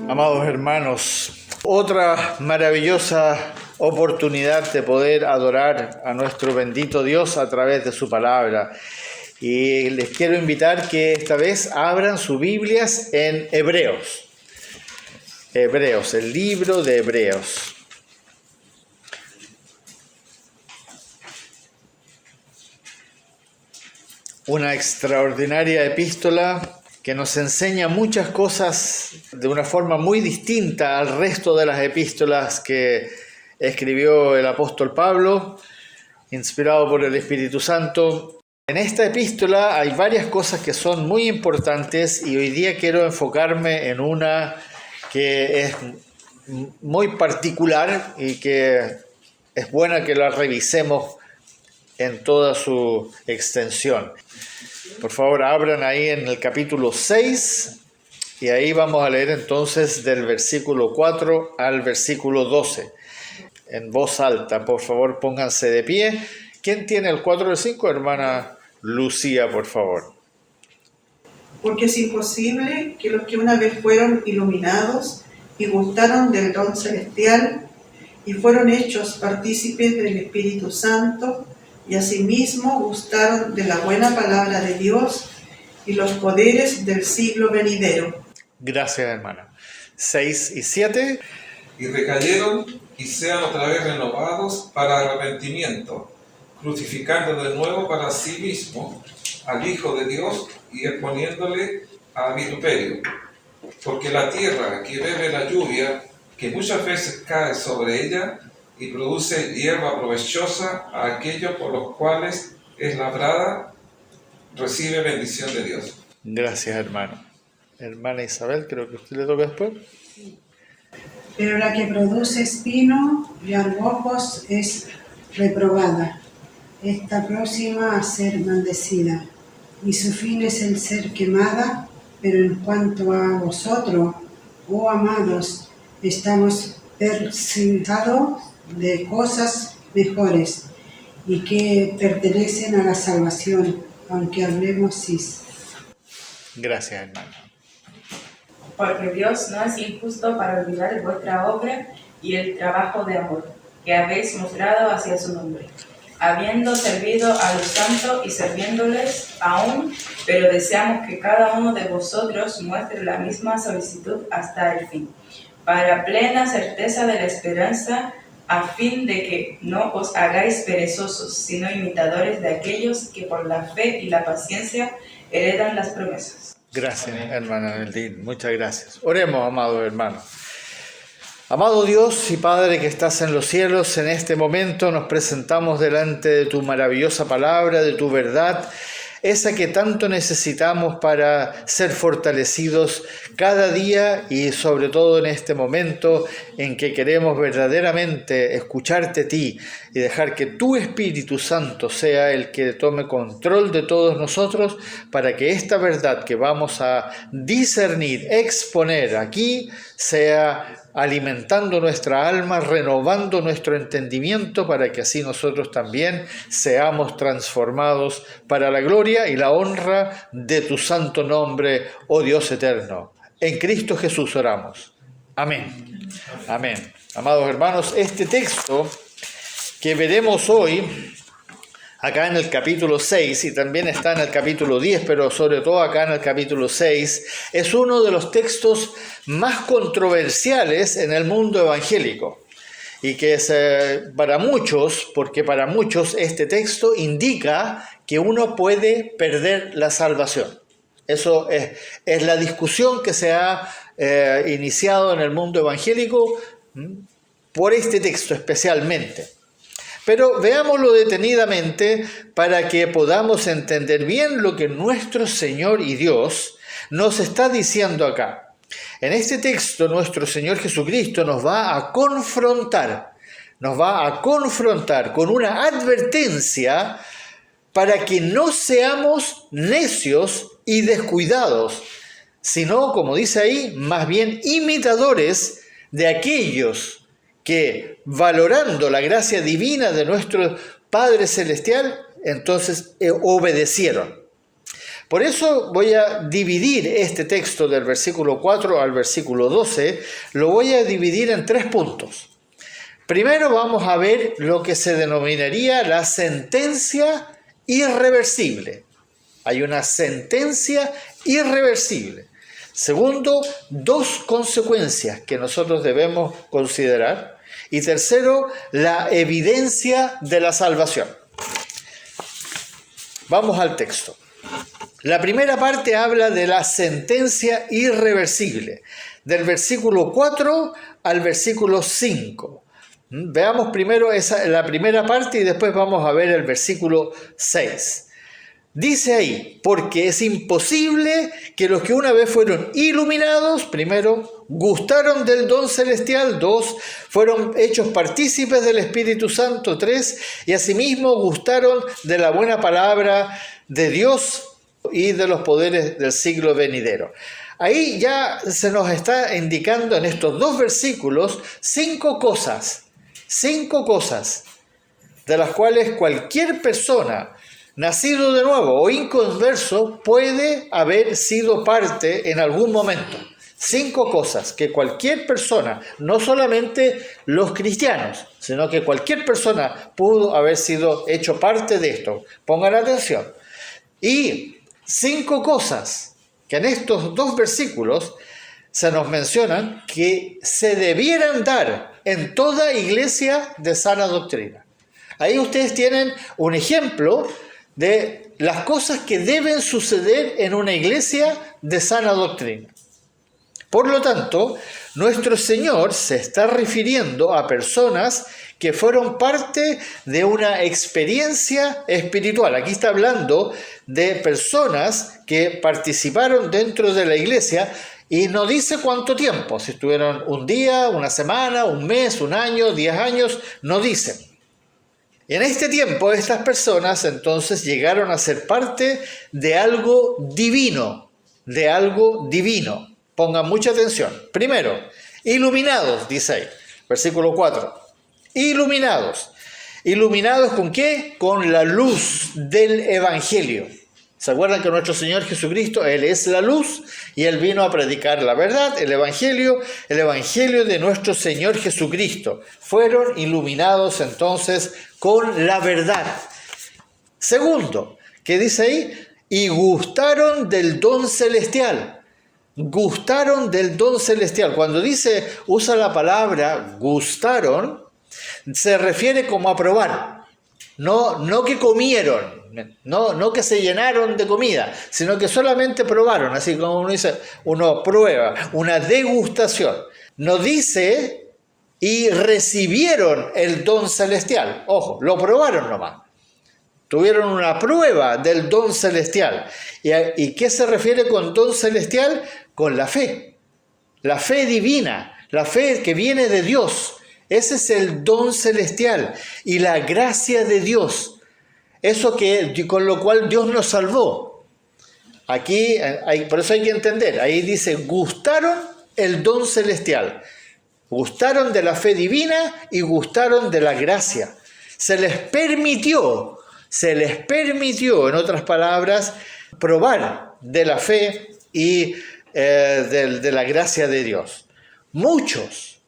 Amados hermanos, otra maravillosa oportunidad de poder adorar a nuestro bendito Dios a través de su palabra. Y les quiero invitar que esta vez abran sus Biblias en Hebreos. Hebreos, el libro de Hebreos. Una extraordinaria epístola que nos enseña muchas cosas de una forma muy distinta al resto de las epístolas que escribió el apóstol Pablo, inspirado por el Espíritu Santo. En esta epístola hay varias cosas que son muy importantes y hoy día quiero enfocarme en una que es muy particular y que es buena que la revisemos en toda su extensión. Por favor, abran ahí en el capítulo 6 y ahí vamos a leer entonces del versículo 4 al versículo 12. En voz alta, por favor, pónganse de pie. ¿Quién tiene el 4 al 5? Hermana Lucía, por favor. Porque es imposible que los que una vez fueron iluminados y gustaron del don celestial y fueron hechos partícipes del Espíritu Santo y asimismo gustaron de la buena palabra de Dios y los poderes del siglo venidero. Gracias, hermana. 6 y 7. Y recayeron y sean otra vez renovados para arrepentimiento, crucificando de nuevo para sí mismo al Hijo de Dios y exponiéndole a vituperio. Porque la tierra que bebe la lluvia, que muchas veces cae sobre ella, y produce hierba provechosa a aquellos por los cuales es labrada, recibe bendición de Dios. Gracias, hermano. Hermana Isabel, creo que a usted le toca después. Pero la que produce espino y arbojos es reprobada, está próxima a ser maldecida, y su fin es el ser quemada. Pero en cuanto a vosotros, oh amados, estamos persuadidos de cosas mejores y que pertenecen a la salvación, aunque hablemos así. Gracias, hermano. Porque Dios no es injusto para olvidar vuestra obra y el trabajo de amor que habéis mostrado hacia su nombre, habiendo servido a los santos y sirviéndoles aún, pero deseamos que cada uno de vosotros muestre la misma solicitud hasta el fin, para plena certeza de la esperanza, a fin de que no os hagáis perezosos, sino imitadores de aquellos que por la fe y la paciencia heredan las promesas. Gracias, hermana Neldín. Muchas gracias. Oremos, amado hermano. Amado Dios y Padre que estás en los cielos, en este momento nos presentamos delante de tu maravillosa palabra, de tu verdad, esa que tanto necesitamos para ser fortalecidos cada día y sobre todo en este momento en que queremos verdaderamente escucharte a ti y dejar que tu Espíritu Santo sea el que tome control de todos nosotros para que esta verdad que vamos a discernir, exponer aquí, sea alimentando nuestra alma, renovando nuestro entendimiento para que así nosotros también seamos transformados para la gloria y la honra de tu santo nombre, oh Dios eterno. En Cristo Jesús oramos. Amén. Amén. Amados hermanos, este texto que veremos hoy, acá en el capítulo 6, y también está en el capítulo 10, pero sobre todo acá en el capítulo 6, es uno de los textos más controversiales en el mundo evangélico. Y que es para muchos, porque para muchos este texto indica que uno puede perder la salvación. Eso es la discusión que se ha iniciado en el mundo evangélico por este texto especialmente. Pero veámoslo detenidamente para que podamos entender bien lo que nuestro Señor y Dios nos está diciendo acá. En este texto nuestro Señor Jesucristo nos va a confrontar con una advertencia para que no seamos necios y descuidados, sino, como dice ahí, más bien imitadores de aquellos que, valorando la gracia divina de nuestro Padre Celestial, entonces obedecieron. Por eso voy a dividir este texto del versículo 4 al versículo 12, lo voy a dividir en 3 puntos. Primero vamos a ver lo que se denominaría la sentencia irreversible. Hay una sentencia irreversible. Segundo, 2 consecuencias que nosotros debemos considerar. Y tercero, la evidencia de la salvación. Vamos al texto. La primera parte habla de la sentencia irreversible, del versículo 4 al versículo 5. Veamos primero la primera parte y después vamos a ver el versículo 6. Dice ahí, porque es imposible que los que una vez fueron iluminados, primero, gustaron del don celestial, 2, fueron hechos partícipes del Espíritu Santo, 3, y asimismo gustaron de la buena palabra de Dios y de los poderes del siglo venidero. Ahí ya se nos está indicando en estos 2 versículos 5 cosas de las cuales cualquier persona nacido de nuevo o inconverso puede haber sido parte en algún momento. 5 cosas que cualquier persona, no solamente los cristianos, sino que cualquier persona pudo haber sido hecho parte de esto. Pongan atención. Y 5 cosas que en estos 2 versículos se nos mencionan que se debieran dar en toda iglesia de sana doctrina. Ahí ustedes tienen un ejemplo de las cosas que deben suceder en una iglesia de sana doctrina. Por lo tanto, nuestro Señor se está refiriendo a personas que fueron parte de una experiencia espiritual. Aquí está hablando de personas que participaron dentro de la iglesia y no dice cuánto tiempo, si estuvieron un día, una semana, un mes, un año, 10 años, no dice. Y en este tiempo estas personas entonces llegaron a ser parte de algo divino, Pongan mucha atención. Primero, iluminados, dice ahí, versículo 4. Iluminados. ¿Iluminados con qué? Con la luz del Evangelio. ¿Se acuerdan que nuestro Señor Jesucristo, Él es la luz y Él vino a predicar la verdad, el Evangelio de nuestro Señor Jesucristo? Fueron iluminados entonces con la verdad. Segundo, ¿qué dice ahí? Y gustaron del don celestial. Gustaron del don celestial. Cuando usa la palabra gustaron, se refiere como a probar. No que comieron, no que se llenaron de comida, sino que solamente probaron, así como uno dice, uno prueba, una degustación. No dice y recibieron el don celestial. Ojo, lo probaron nomás. Tuvieron una prueba del don celestial. ¿Y qué se refiere con don celestial? Con la fe divina, la fe que viene de Dios. Ese es el don celestial y la gracia de Dios. Eso con lo cual Dios nos salvó. Aquí, por eso hay que entender, ahí dice, gustaron el don celestial. Gustaron de la fe divina y gustaron de la gracia. Se les permitió, en otras palabras, probar de la fe y de la gracia de Dios. Muchos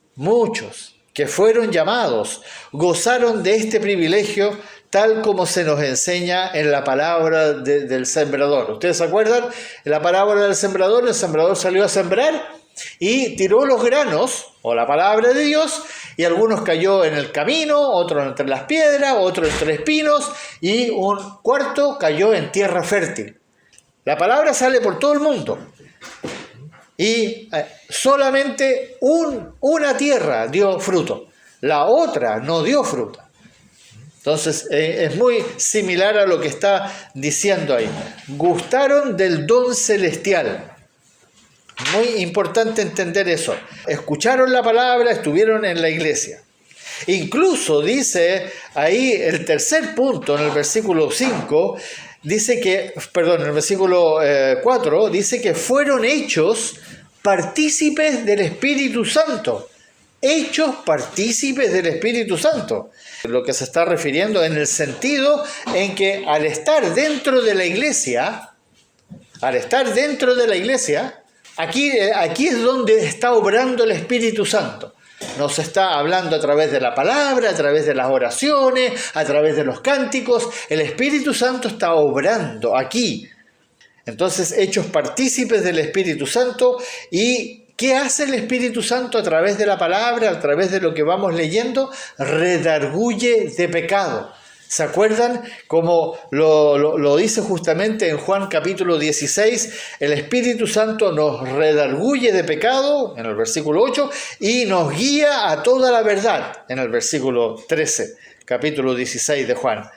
que fueron llamados gozaron de este privilegio tal como se nos enseña en la parábola del sembrador. ¿Ustedes se acuerdan? En la parábola del sembrador, el sembrador salió a sembrar y tiró los granos, o la palabra de Dios, y algunos cayó en el camino, otros entre las piedras, otros entre espinos, y un cuarto cayó en tierra fértil. La palabra sale por todo el mundo. Y solamente una tierra dio fruto, la otra no dio fruto. Entonces es muy similar a lo que está diciendo ahí. Gustaron del don celestial. Muy importante entender eso. Escucharon la palabra, estuvieron en la iglesia. Incluso dice ahí el tercer punto, en el versículo 5, en el versículo 4, dice que fueron hechos partícipes del Espíritu Santo. Hechos partícipes del Espíritu Santo. Lo que se está refiriendo en el sentido en que al estar dentro de la iglesia, al estar dentro de la iglesia, aquí es donde está obrando el Espíritu Santo. Nos está hablando a través de la palabra, a través de las oraciones, a través de los cánticos. El Espíritu Santo está obrando aquí. Entonces, hechos partícipes del Espíritu Santo. ¿Y qué hace el Espíritu Santo a través de la palabra, a través de lo que vamos leyendo? Redarguye de pecado. ¿Se acuerdan? Como lo dice justamente en Juan capítulo 16, el Espíritu Santo nos redarguye de pecado, en el versículo 8, y nos guía a toda la verdad, en el versículo 13, capítulo 16 de Juan.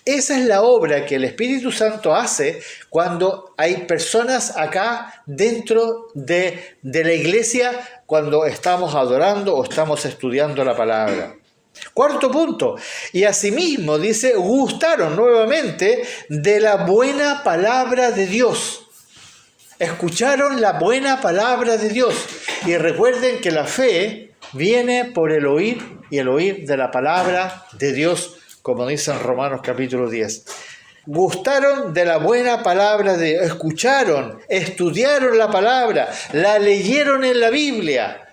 Esa es la obra que el Espíritu Santo hace cuando hay personas acá dentro de la iglesia, cuando estamos adorando o estamos estudiando la palabra. Cuarto punto, y asimismo dice, gustaron nuevamente de la buena palabra de Dios. Escucharon la buena palabra de Dios. Y recuerden que la fe viene por el oír, y el oír de la palabra de Dios, como dice en Romanos capítulo 10. Gustaron de la buena palabra de Dios, escucharon, estudiaron la palabra, la leyeron en la Biblia.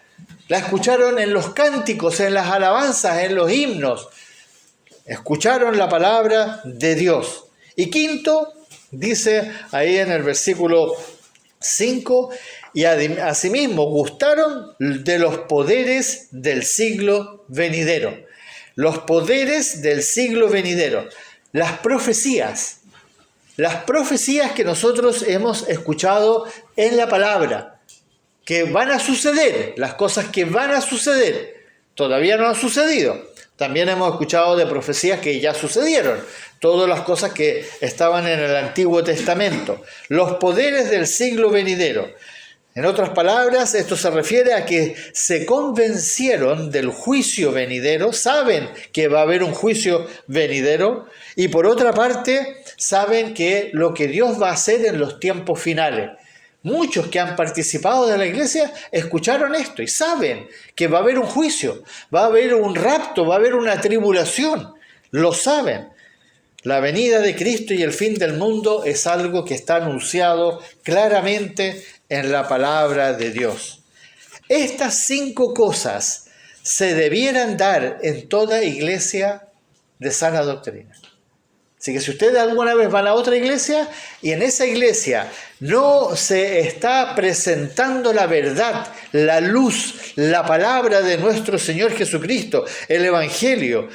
La escucharon en los cánticos, en las alabanzas, en los himnos. Escucharon la palabra de Dios. Y quinto, dice ahí en el versículo 5, y asimismo gustaron de los poderes del siglo venidero. Los poderes del siglo venidero. Las profecías que nosotros hemos escuchado en la palabra, que van a suceder, las cosas que van a suceder, todavía no han sucedido. También hemos escuchado de profecías que ya sucedieron, todas las cosas que estaban en el Antiguo Testamento. Los poderes del siglo venidero. En otras palabras, esto se refiere a que se convencieron del juicio venidero, saben que va a haber un juicio venidero, y por otra parte, saben que lo que Dios va a hacer en los tiempos finales. Muchos que han participado de la iglesia escucharon esto y saben que va a haber un juicio, va a haber un rapto, va a haber una tribulación. Lo saben. La venida de Cristo y el fin del mundo es algo que está anunciado claramente en la palabra de Dios. Estas 5 cosas se debieran dar en toda iglesia de sana doctrina. Así que si ustedes alguna vez van a otra iglesia y en esa iglesia no se está presentando la verdad, la luz, la palabra de nuestro Señor Jesucristo, el Evangelio,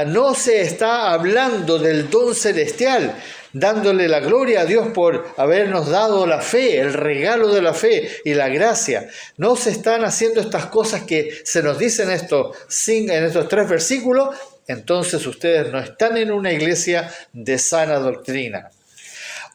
no se está hablando del don celestial, dándole la gloria a Dios por habernos dado la fe, el regalo de la fe y la gracia. No se están haciendo estas cosas que se nos dicen en estos 3 versículos. Entonces ustedes no están en una iglesia de sana doctrina.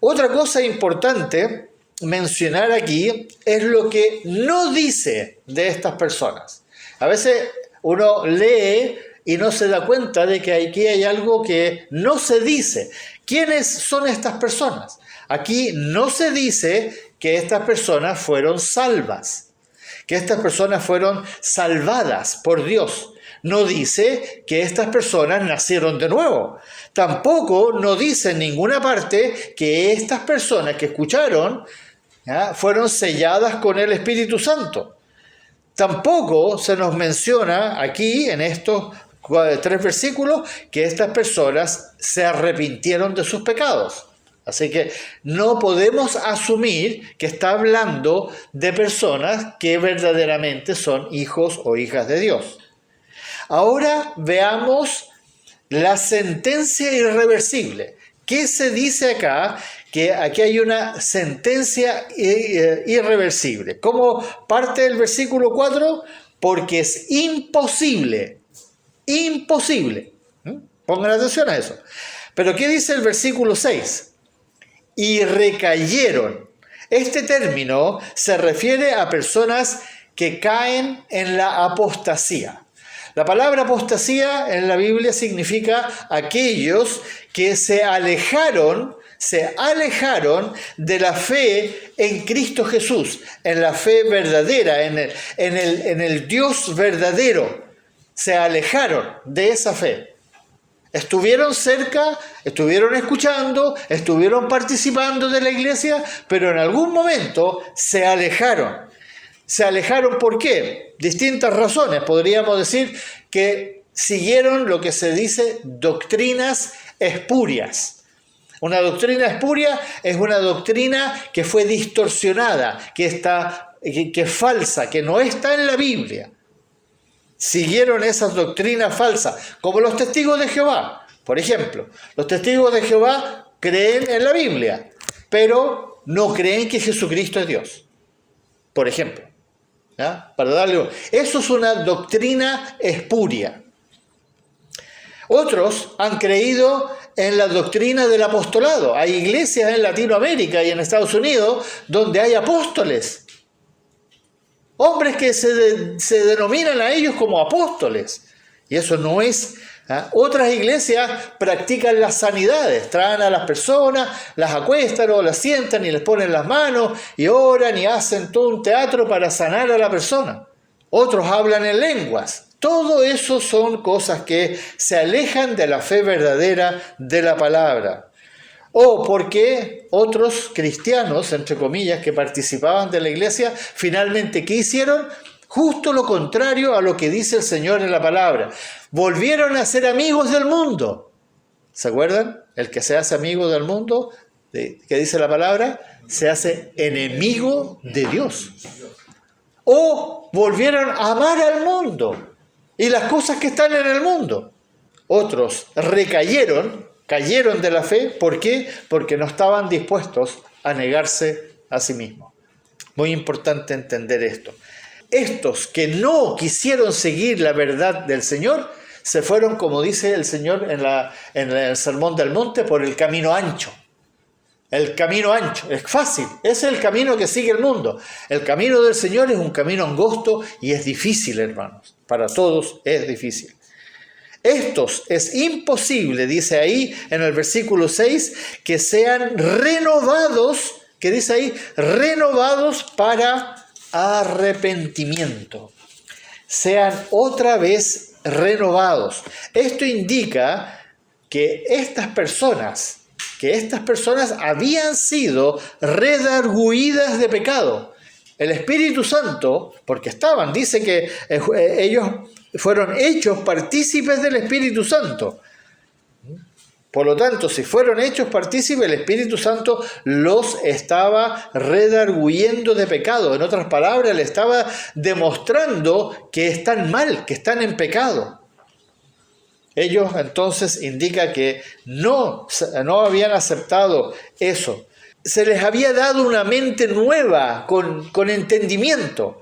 Otra cosa importante mencionar aquí es lo que no dice de estas personas. A veces uno lee y no se da cuenta de que aquí hay algo que no se dice. ¿Quiénes son estas personas? Aquí no se dice que estas personas fueron salvas, que estas personas fueron salvadas por Dios. No dice que estas personas nacieron de nuevo. Tampoco no dice en ninguna parte que estas personas que escucharon fueron selladas con el Espíritu Santo. Tampoco se nos menciona aquí en estos 3 versículos que estas personas se arrepintieron de sus pecados. Así que no podemos asumir que está hablando de personas que verdaderamente son hijos o hijas de Dios. Ahora veamos la sentencia irreversible. ¿Qué se dice acá? Que aquí hay una sentencia irreversible. ¿Cómo parte del versículo 4? Porque es imposible. Imposible. Pongan atención a eso. Pero ¿qué dice el versículo 6? Y recayeron. Este término se refiere a personas que caen en la apostasía. La palabra apostasía en la Biblia significa aquellos que se alejaron de la fe en Cristo Jesús, en la fe verdadera, en el Dios verdadero. Se alejaron de esa fe. Estuvieron cerca, estuvieron escuchando, estuvieron participando de la iglesia, pero en algún momento se alejaron. ¿Se alejaron por qué? Distintas razones. Podríamos decir que siguieron lo que se dice doctrinas espurias. Una doctrina espuria es una doctrina que fue distorsionada, que es falsa, que no está en la Biblia. Siguieron esas doctrinas falsas, como los testigos de Jehová. Por ejemplo, los testigos de Jehová creen en la Biblia, pero no creen que Jesucristo es Dios. Por ejemplo, ¿ya? Eso es una doctrina espuria. Otros han creído en la doctrina del apostolado. Hay iglesias en Latinoamérica y en Estados Unidos donde hay apóstoles. Hombres que se denominan a ellos como apóstoles. Y eso no es... Otras iglesias practican las sanidades. Traen a las personas, las acuestan o las sientan y les ponen las manos y oran y hacen todo un teatro para sanar a la persona. Otros hablan en lenguas. Todo eso son cosas que se alejan de la fe verdadera de la palabra. O porque otros cristianos, entre comillas, que participaban de la iglesia, finalmente, ¿qué hicieron? Justo lo contrario a lo que dice el Señor en la palabra. Volvieron a ser amigos del mundo. ¿Se acuerdan? El que se hace amigo del mundo, que dice la palabra, se hace enemigo de Dios. O volvieron a amar al mundo y las cosas que están en el mundo. Otros cayeron de la fe. ¿Por qué? Porque no estaban dispuestos a negarse a sí mismos. Muy importante entender esto. Estos que no quisieron seguir la verdad del Señor, se fueron, como dice el Señor en el Sermón del Monte, por el camino ancho. El camino ancho, es fácil, ese es el camino que sigue el mundo. El camino del Señor es un camino angosto y es difícil, hermanos. Para todos es difícil. Estos es imposible, dice ahí en el versículo 6, que sean renovados, que dice ahí, renovados para arrepentimiento. Sean otra vez renovados. Esto indica que estas personas habían sido redargüidas de pecado. El Espíritu Santo, porque dice que ellos fueron hechos partícipes del Espíritu Santo. Por lo tanto, si fueron hechos partícipes, el Espíritu Santo los estaba redarguyendo de pecado. En otras palabras, le estaba demostrando que están mal, que están en pecado. Ellos entonces indica que no habían aceptado eso. Se les había dado una mente nueva, con entendimiento.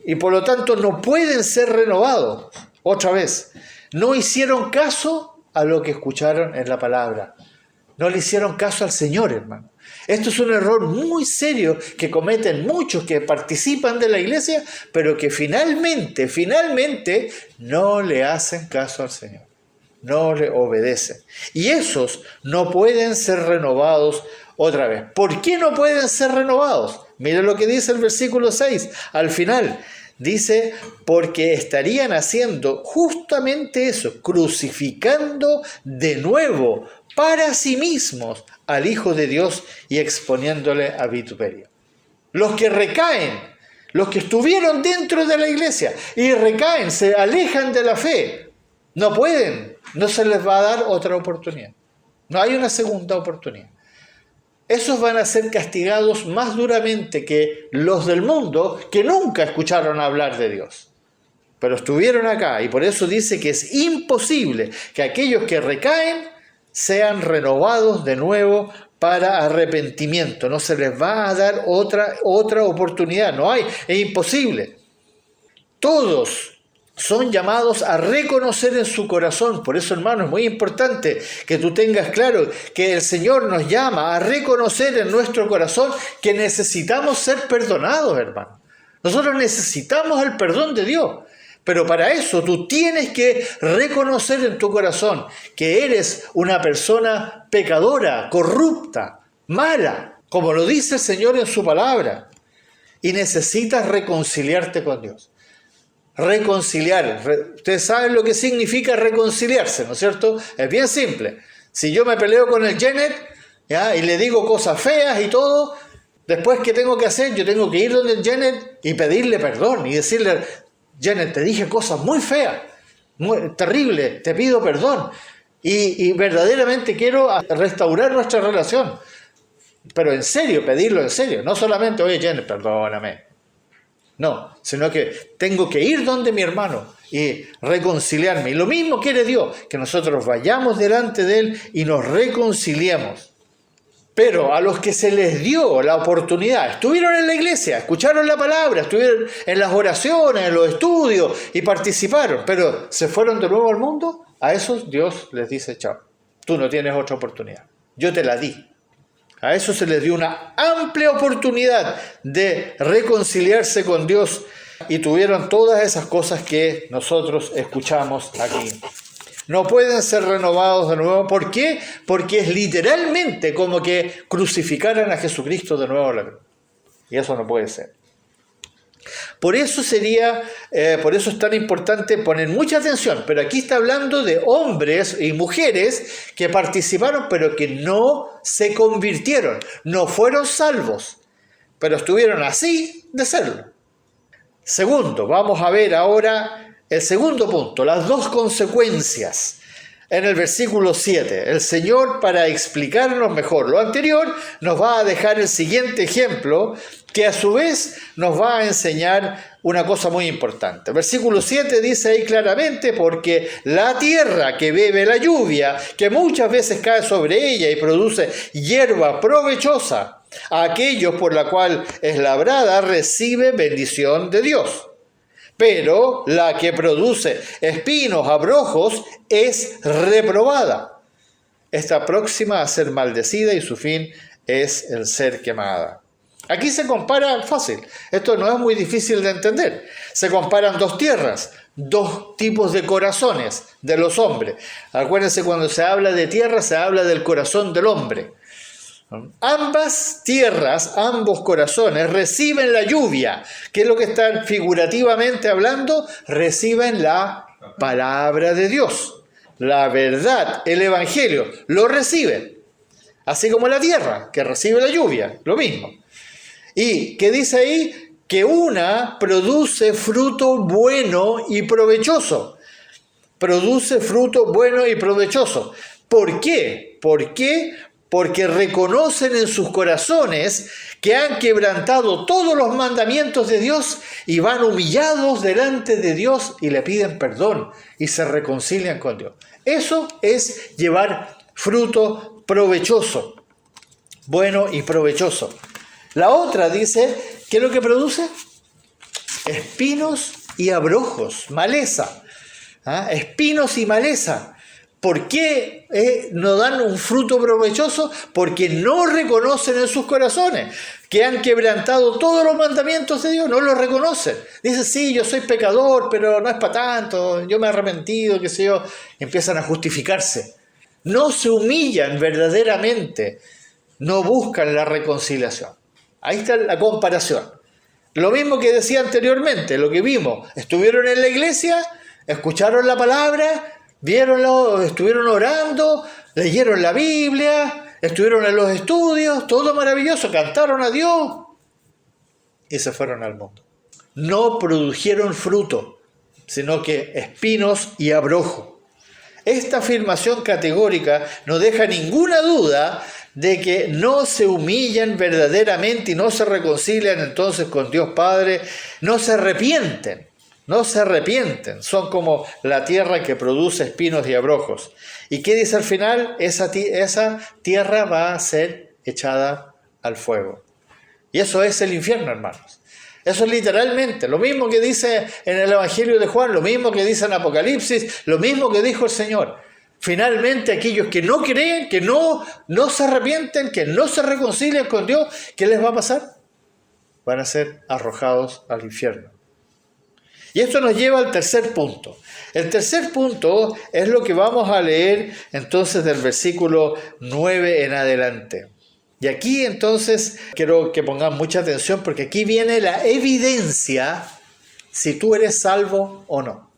Y por lo tanto no pueden ser renovados. Otra vez, no hicieron caso a lo que escucharon en la palabra. No le hicieron caso al Señor, hermano. Esto es un error muy serio que cometen muchos que participan de la iglesia, pero que finalmente no le hacen caso al Señor. No le obedecen. Y esos no pueden ser renovados otra vez. ¿Por qué no pueden ser renovados? Mira lo que dice el versículo 6. Al final dice, porque estarían haciendo justamente eso, crucificando de nuevo para sí mismos al Hijo de Dios y exponiéndole a vituperio. Los que recaen, los que estuvieron dentro de la iglesia y recaen, se alejan de la fe, no pueden, no se les va a dar otra oportunidad. No hay una segunda oportunidad. Esos van a ser castigados más duramente que los del mundo que nunca escucharon hablar de Dios. Pero estuvieron acá y por eso dice que es imposible que aquellos que recaen sean renovados de nuevo para arrepentimiento. No se les va a dar otra oportunidad. No hay, es imposible. Todos son llamados a reconocer en su corazón. Por eso, hermano, es muy importante que tú tengas claro que el Señor nos llama a reconocer en nuestro corazón que necesitamos ser perdonados, hermano. Nosotros necesitamos el perdón de Dios. Pero para eso tú tienes que reconocer en tu corazón que eres una persona pecadora, corrupta, mala, como lo dice el Señor en su palabra. Y necesitas reconciliarte con Dios. reconciliar. Ustedes saben lo que significa reconciliarse, ¿no es cierto? Es bien simple. Si yo me peleo con el Janet, ¿ya?, y le digo cosas feas y todo, después, ¿qué tengo que hacer? Yo tengo que ir donde el Janet y pedirle perdón y decirle: Janet, te dije cosas muy feas, muy terribles, te pido perdón. Y verdaderamente quiero restaurar nuestra relación. Pero en serio, pedirlo en serio. No solamente: oye, Janet, perdóname. No, sino que tengo que ir donde mi hermano y reconciliarme. Y lo mismo quiere Dios, que nosotros vayamos delante de Él y nos reconciliemos. Pero a los que se les dio la oportunidad, estuvieron en la iglesia, escucharon la palabra, estuvieron en las oraciones, en los estudios y participaron, pero se fueron de nuevo al mundo, a esos Dios les dice: chao, tú no tienes otra oportunidad, yo te la di. A eso se les dio una amplia oportunidad de reconciliarse con Dios y tuvieron todas esas cosas que nosotros escuchamos aquí. No pueden ser renovados de nuevo. ¿Por qué? Porque es literalmente como que crucificaran a Jesucristo de nuevo a la cruz. Y eso no puede ser. Por eso es tan importante poner mucha atención. Pero aquí está hablando de hombres y mujeres que participaron, pero que no se convirtieron. No fueron salvos, pero estuvieron así de serlo. Segundo, vamos a ver ahora el segundo punto, las dos consecuencias. En el versículo 7, el Señor, para explicarnos mejor lo anterior, nos va a dejar el siguiente ejemplo, que a su vez nos va a enseñar una cosa muy importante. El versículo 7 dice ahí claramente: porque la tierra que bebe la lluvia, que muchas veces cae sobre ella y produce hierba provechosa, a aquellos por la cual es labrada, recibe bendición de Dios. Pero la que produce espinos, abrojos, es reprobada. Está próxima a ser maldecida y su fin es el ser quemada. Aquí se compara fácil. Esto no es muy difícil de entender. Se comparan dos tierras, dos tipos de corazones de los hombres. Acuérdense, cuando se habla de tierra, se habla del corazón del hombre. Ambas tierras, ambos corazones reciben la lluvia. ¿Qué es lo que están figurativamente hablando? Reciben la palabra de Dios. La verdad, el evangelio, lo reciben. Así como la tierra, que recibe la lluvia, lo mismo. ¿Y qué dice ahí? Que una produce fruto bueno y provechoso. Produce fruto bueno y provechoso. ¿Por qué? ¿Por qué? Porque reconocen en sus corazones que han quebrantado todos los mandamientos de Dios y van humillados delante de Dios y le piden perdón y se reconcilian con Dios. Eso es llevar fruto provechoso, bueno y provechoso. La otra dice, ¿qué es lo que produce? Espinos y abrojos, maleza. Espinos y maleza. ¿Por qué no dan un fruto provechoso? Porque no reconocen en sus corazones que han quebrantado todos los mandamientos de Dios, no los reconocen. Dicen: sí, yo soy pecador, pero no es para tanto, yo me he arrepentido, qué sé yo. Empiezan a justificarse. No se humillan verdaderamente, no buscan la reconciliación. Ahí está la comparación. Lo mismo que decía anteriormente, lo que vimos. Estuvieron en la iglesia, escucharon la palabra, vieronlo, estuvieron orando, leyeron la Biblia, estuvieron en los estudios, todo maravilloso, cantaron a Dios y se fueron al mundo. No produjeron fruto, sino que espinos y abrojo. Esta afirmación categórica no deja ninguna duda de que no se humillan verdaderamente y no se reconcilian entonces con Dios Padre, no se arrepienten. No se arrepienten, son como la tierra que produce espinos y abrojos. ¿Y qué dice al final? Esa tierra va a ser echada al fuego. Y eso es el infierno, hermanos. Eso es literalmente lo mismo que dice en el Evangelio de Juan, lo mismo que dice en Apocalipsis, lo mismo que dijo el Señor. Finalmente, aquellos que no creen, que no se arrepienten, que no se reconcilian con Dios, ¿qué les va a pasar? Van a ser arrojados al infierno. Y esto nos lleva al tercer punto. El tercer punto es lo que vamos a leer entonces del versículo 9 en adelante. Y aquí entonces quiero que pongan mucha atención porque aquí viene la evidencia si tú eres salvo o no.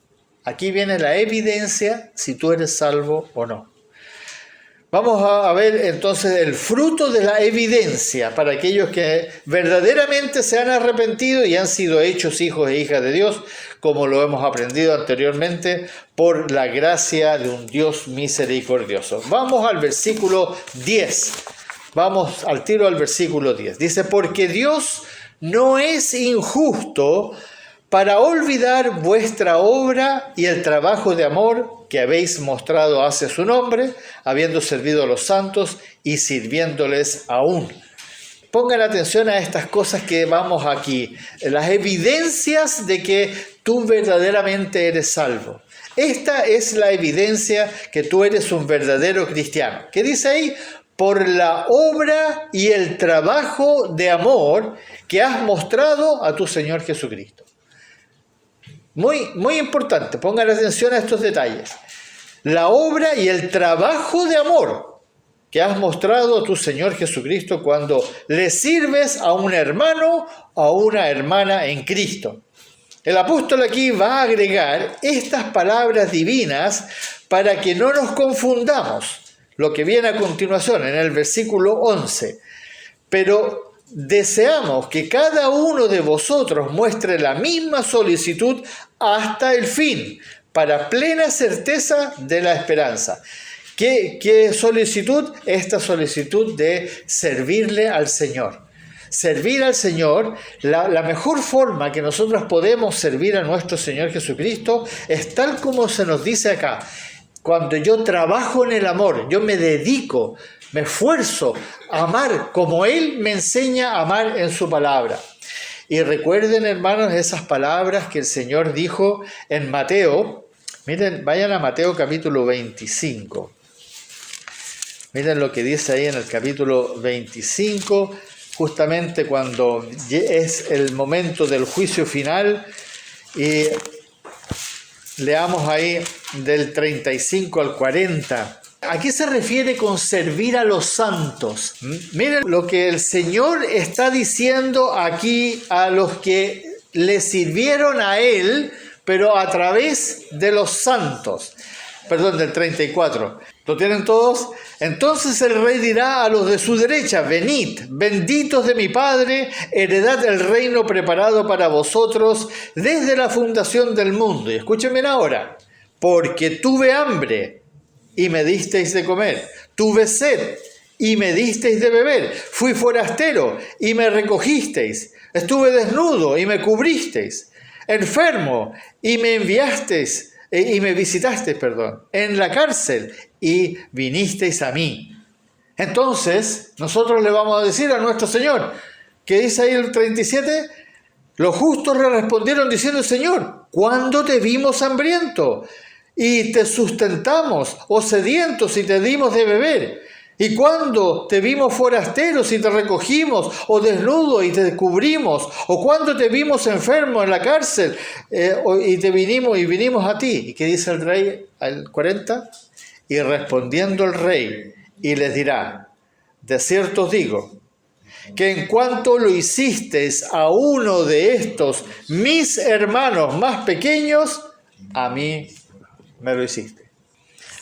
Aquí viene la evidencia si tú eres salvo o no. Vamos a ver entonces el fruto de la evidencia para aquellos que verdaderamente se han arrepentido y han sido hechos hijos e hijas de Dios, como lo hemos aprendido anteriormente, por la gracia de un Dios misericordioso. Vamos al versículo 10. Vamos al tiro al versículo 10. Dice, porque Dios no es injusto para olvidar vuestra obra y el trabajo de amor que habéis mostrado hacia su nombre, habiendo servido a los santos y sirviéndoles aún. Pongan atención a estas cosas que vamos aquí, las evidencias de que tú verdaderamente eres salvo. Esta es la evidencia que tú eres un verdadero cristiano. ¿Qué dice ahí? Por la obra y el trabajo de amor que has mostrado a tu Señor Jesucristo. Muy importante, pongan atención a estos detalles. La obra y el trabajo de amor que has mostrado a tu Señor Jesucristo cuando le sirves a un hermano o a una hermana en Cristo. El apóstol aquí va a agregar estas palabras divinas para que no nos confundamos. Lo que viene a continuación en el versículo 11. Pero deseamos que cada uno de vosotros muestre la misma solicitud hasta el fin, para plena certeza de la esperanza. ¿Qué solicitud? Esta solicitud de servirle al Señor. Servir al Señor, la mejor forma que nosotros podemos servir a nuestro Señor Jesucristo es tal como se nos dice acá. Cuando yo trabajo en el amor, yo me dedico, me esfuerzo a amar como Él me enseña a amar en su palabra. Y recuerden, hermanos, esas palabras que el Señor dijo en Mateo. Miren, vayan a Mateo capítulo 25. Miren lo que dice ahí en el capítulo 25, justamente cuando es el momento del juicio final. Y leamos ahí del 35 al 40. ¿A qué se refiere con servir a los santos? Miren lo que el Señor está diciendo aquí a los que le sirvieron a Él, pero a través de los santos. Perdón, del 34. ¿Lo tienen todos? Entonces el rey dirá a los de su derecha, venid, benditos de mi Padre, heredad el reino preparado para vosotros desde la fundación del mundo. Y escúchenme ahora, porque tuve hambre y me disteis de comer, tuve sed y me disteis de beber, fui forastero y me recogisteis, estuve desnudo y me cubristeis, enfermo y me enviasteis y me visitasteis, en la cárcel y vinisteis a mí. Entonces nosotros le vamos a decir a nuestro Señor, ¿qué dice ahí el 37? Los justos le respondieron diciendo, Señor, ¿cuándo te vimos hambriento y te sustentamos, o sedientos y te dimos de beber? ¿Y cuándo te vimos forasteros y te recogimos, o desnudo y te cubrimos? ¿O cuándo te vimos enfermo en la cárcel y vinimos a ti? ¿Y qué dice el rey al 40? Y respondiendo el rey y les dirá, de cierto os digo, que en cuanto lo hicisteis a uno de estos mis hermanos más pequeños, a mí me lo hiciste.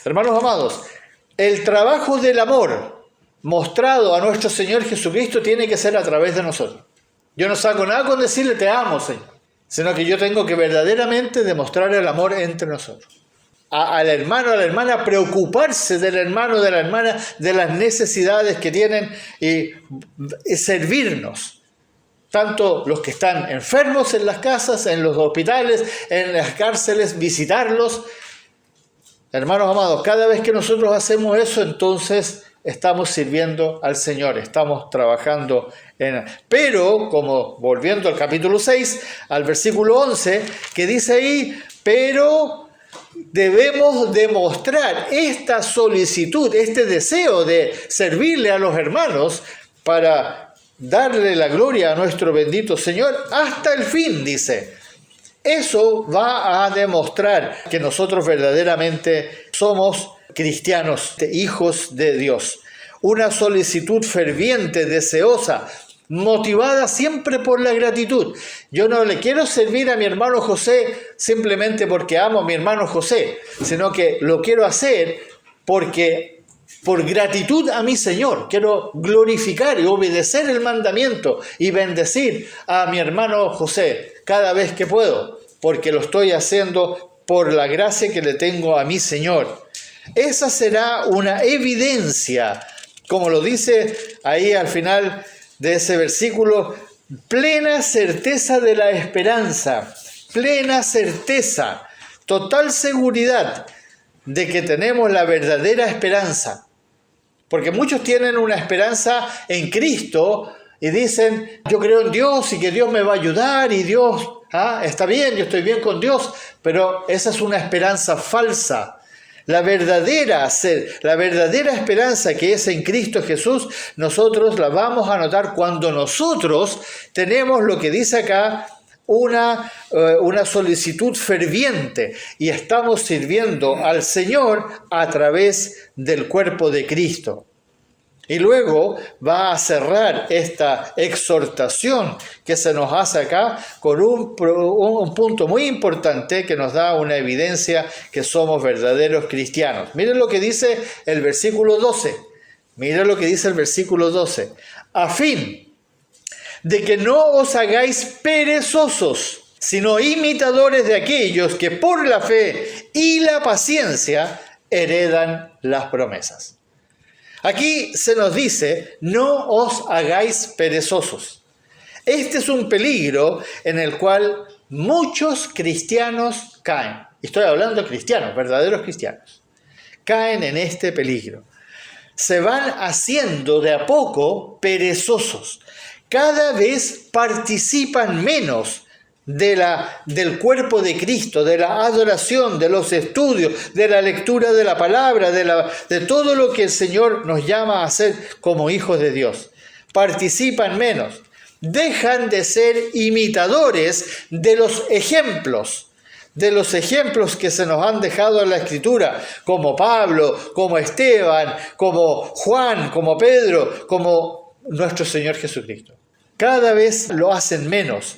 Hermanos amados, el trabajo del amor mostrado a nuestro Señor Jesucristo tiene que ser a través de nosotros. Yo no saco nada con decirle te amo, Señor, sino que yo tengo que verdaderamente demostrar el amor entre nosotros. Al hermano, a la hermana, preocuparse del hermano, de la hermana, de las necesidades que tienen y servirnos. Tanto los que están enfermos en las casas, en los hospitales, en las cárceles, visitarlos. Hermanos amados, cada vez que nosotros hacemos eso, entonces estamos sirviendo al Señor, estamos trabajando en... Pero, como volviendo al capítulo 6, al versículo 11, que dice ahí, pero debemos demostrar esta solicitud, este deseo de servirle a los hermanos para darle la gloria a nuestro bendito Señor hasta el fin, dice. Eso va a demostrar que nosotros verdaderamente somos cristianos, hijos de Dios. Una solicitud ferviente, deseosa, motivada siempre por la gratitud. Yo no le quiero servir a mi hermano José simplemente porque amo a mi hermano José, sino que lo quiero hacer porque por gratitud a mi Señor. Quiero glorificar y obedecer el mandamiento y bendecir a mi hermano José cada vez que puedo, porque lo estoy haciendo por la gracia que le tengo a mi Señor. Esa será una evidencia, como lo dice ahí al final de ese versículo, plena certeza de la esperanza, plena certeza, total seguridad de que tenemos la verdadera esperanza. Porque muchos tienen una esperanza en Cristo y dicen, yo creo en Dios y que Dios me va a ayudar y Dios, está bien, yo estoy bien con Dios, pero esa es una esperanza falsa. La verdadera esperanza que es en Cristo Jesús, nosotros la vamos a notar cuando nosotros tenemos lo que dice acá, una solicitud ferviente y estamos sirviendo al Señor a través del cuerpo de Cristo. Y luego va a cerrar esta exhortación que se nos hace acá con un punto muy importante que nos da una evidencia que somos verdaderos cristianos. Miren lo que dice el versículo 12. Miren lo que dice el versículo 12. A fin de que no os hagáis perezosos, sino imitadores de aquellos que por la fe y la paciencia heredan las promesas. Aquí se nos dice, no os hagáis perezosos. Este es un peligro en el cual muchos cristianos caen. Estoy hablando de cristianos, verdaderos cristianos. Caen en este peligro. Se van haciendo de a poco perezosos. Cada vez participan menos del cuerpo de Cristo, de la adoración, de los estudios, de la lectura de la palabra, de todo lo que el Señor nos llama a hacer como hijos de Dios. Participan menos, dejan de ser imitadores de los ejemplos que se nos han dejado en la Escritura, como Pablo, como Esteban, como Juan, como Pedro, como nuestro Señor Jesucristo. Cada vez lo hacen menos.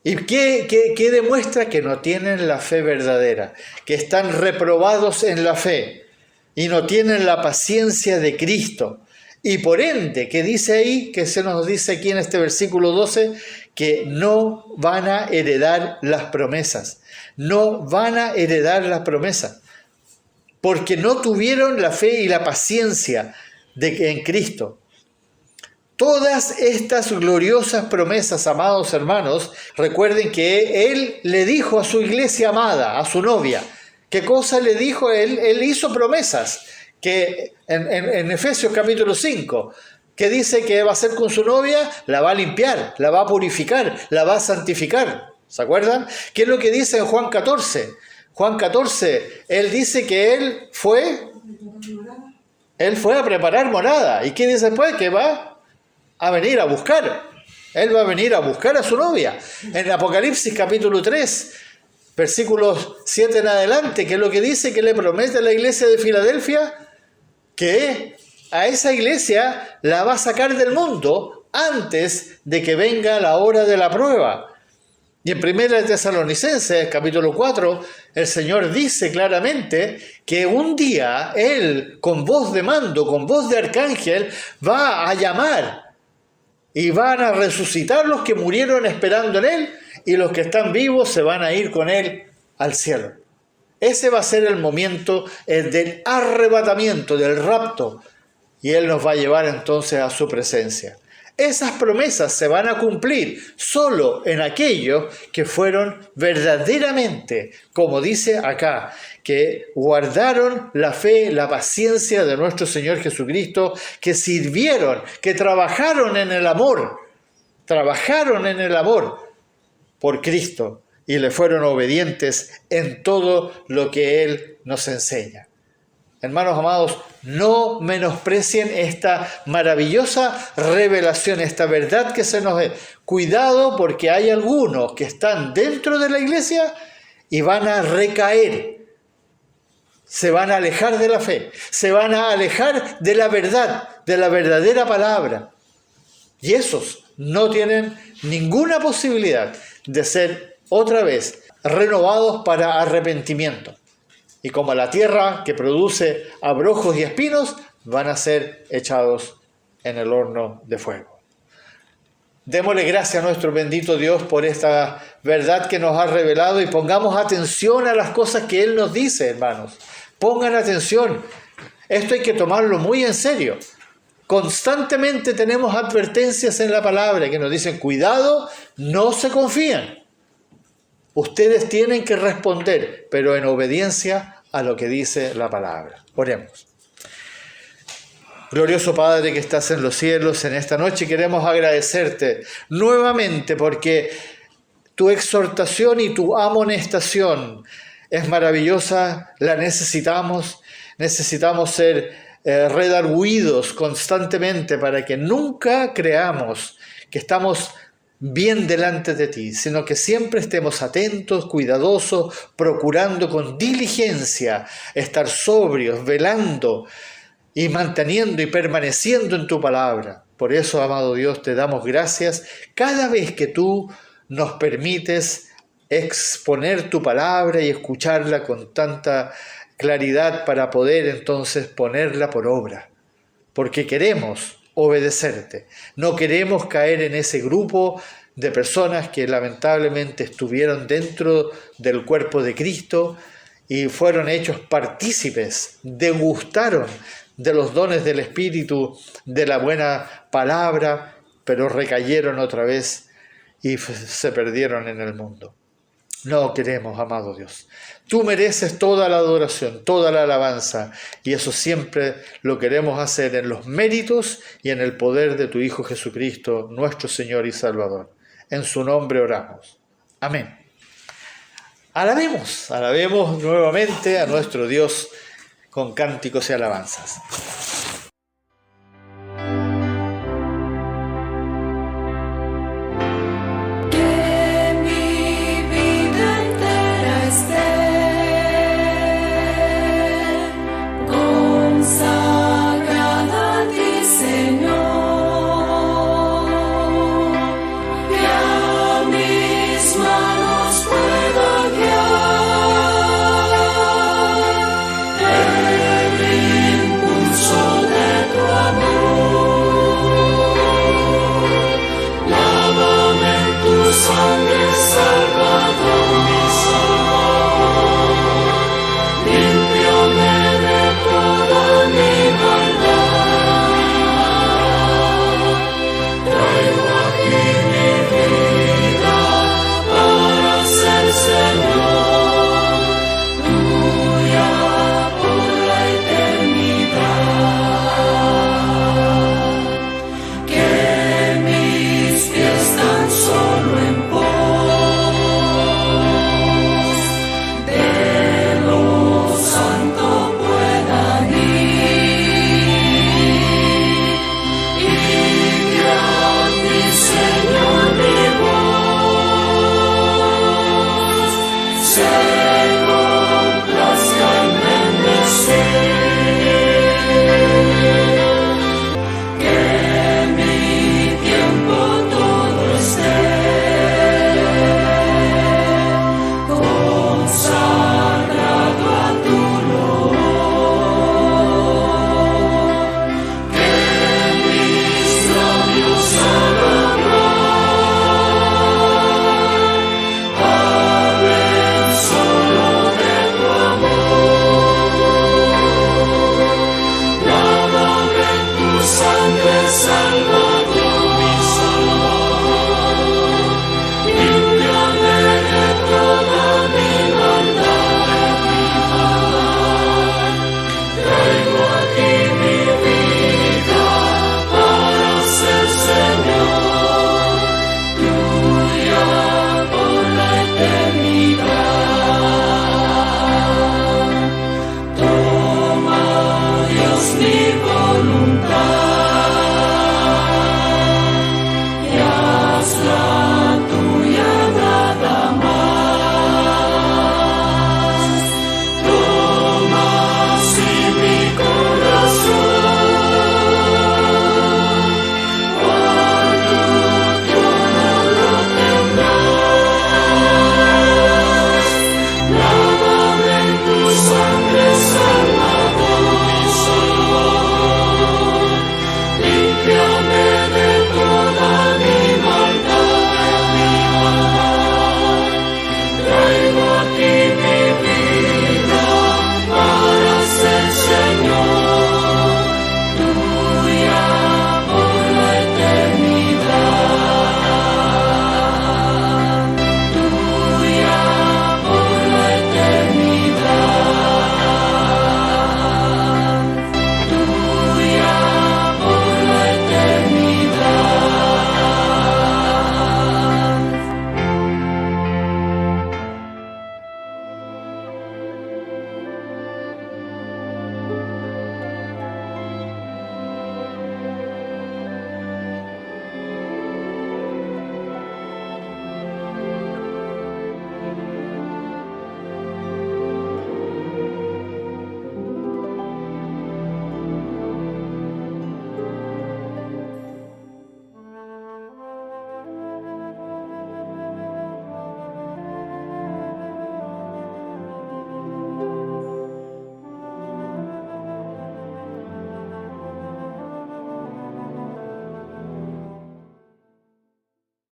¿Y qué demuestra? Que no tienen la fe verdadera, que están reprobados en la fe y no tienen la paciencia de Cristo. Y por ende, ¿qué dice ahí? Que se nos dice aquí en este versículo 12, que no van a heredar las promesas. No van a heredar las promesas, porque no tuvieron la fe y la paciencia en Cristo. Todas estas gloriosas promesas, amados hermanos, recuerden que Él le dijo a su iglesia amada, a su novia. ¿Qué cosa le dijo Él? Él hizo promesas, que en Efesios capítulo 5, que dice que va a hacer con su novia, la va a limpiar, la va a purificar, la va a santificar. ¿Se acuerdan? ¿Qué es lo que dice en Juan 14? Juan 14, Él dice que Él fue a preparar morada. ¿Y qué dice después? Que va a venir a buscar. Él va a venir a buscar a su novia. En Apocalipsis capítulo 3, versículos 7 en adelante, ¿qué es lo que dice? Que le promete a la iglesia de Filadelfia que a esa iglesia la va a sacar del mundo antes de que venga la hora de la prueba. Y en 1 Tesalonicenses, capítulo 4, el Señor dice claramente que un día Él, con voz de mando, con voz de arcángel, va a llamar y van a resucitar los que murieron esperando en Él, y los que están vivos se van a ir con Él al cielo. Ese va a ser el momento del arrebatamiento, del rapto, y Él nos va a llevar entonces a su presencia. Esas promesas se van a cumplir solo en aquellos que fueron verdaderamente, como dice acá, que guardaron la fe, la paciencia de nuestro Señor Jesucristo, que sirvieron, que trabajaron en el amor por Cristo y le fueron obedientes en todo lo que Él nos enseña. Hermanos amados, no menosprecien esta maravillosa revelación, esta verdad que se nos da. Cuidado, porque hay algunos que están dentro de la iglesia y van a recaer. Se van a alejar de la fe, se van a alejar de la verdad, de la verdadera palabra. Y esos no tienen ninguna posibilidad de ser otra vez renovados para arrepentimiento. Y como la tierra que produce abrojos y espinos, van a ser echados en el horno de fuego. Démosle gracias a nuestro bendito Dios por esta verdad que nos ha revelado y pongamos atención a las cosas que Él nos dice, hermanos. Pongan atención. Esto hay que tomarlo muy en serio. Constantemente tenemos advertencias en la palabra que nos dicen, cuidado, no se confíen. Ustedes tienen que responder, pero en obediencia a lo que dice la palabra. Oremos. Glorioso Padre que estás en los cielos, en esta noche queremos agradecerte nuevamente porque tu exhortación y tu amonestación es maravillosa, la necesitamos ser redarguidos constantemente para que nunca creamos que estamos bien delante de ti, sino que siempre estemos atentos, cuidadosos, procurando con diligencia estar sobrios, velando y manteniendo y permaneciendo en tu palabra. Por eso, amado Dios, te damos gracias cada vez que tú nos permites exponer tu palabra y escucharla con tanta claridad para poder entonces ponerla por obra, porque queremos obedecerte. No queremos caer en ese grupo de personas que lamentablemente estuvieron dentro del cuerpo de Cristo y fueron hechos partícipes, degustaron de los dones del Espíritu, de la buena palabra, pero recayeron otra vez y se perdieron en el mundo. No queremos, amado Dios. Tú mereces toda la adoración, toda la alabanza, y eso siempre lo queremos hacer en los méritos y en el poder de tu Hijo Jesucristo, nuestro Señor y Salvador. En su nombre oramos. Amén. Alabemos nuevamente a nuestro Dios con cánticos y alabanzas. Say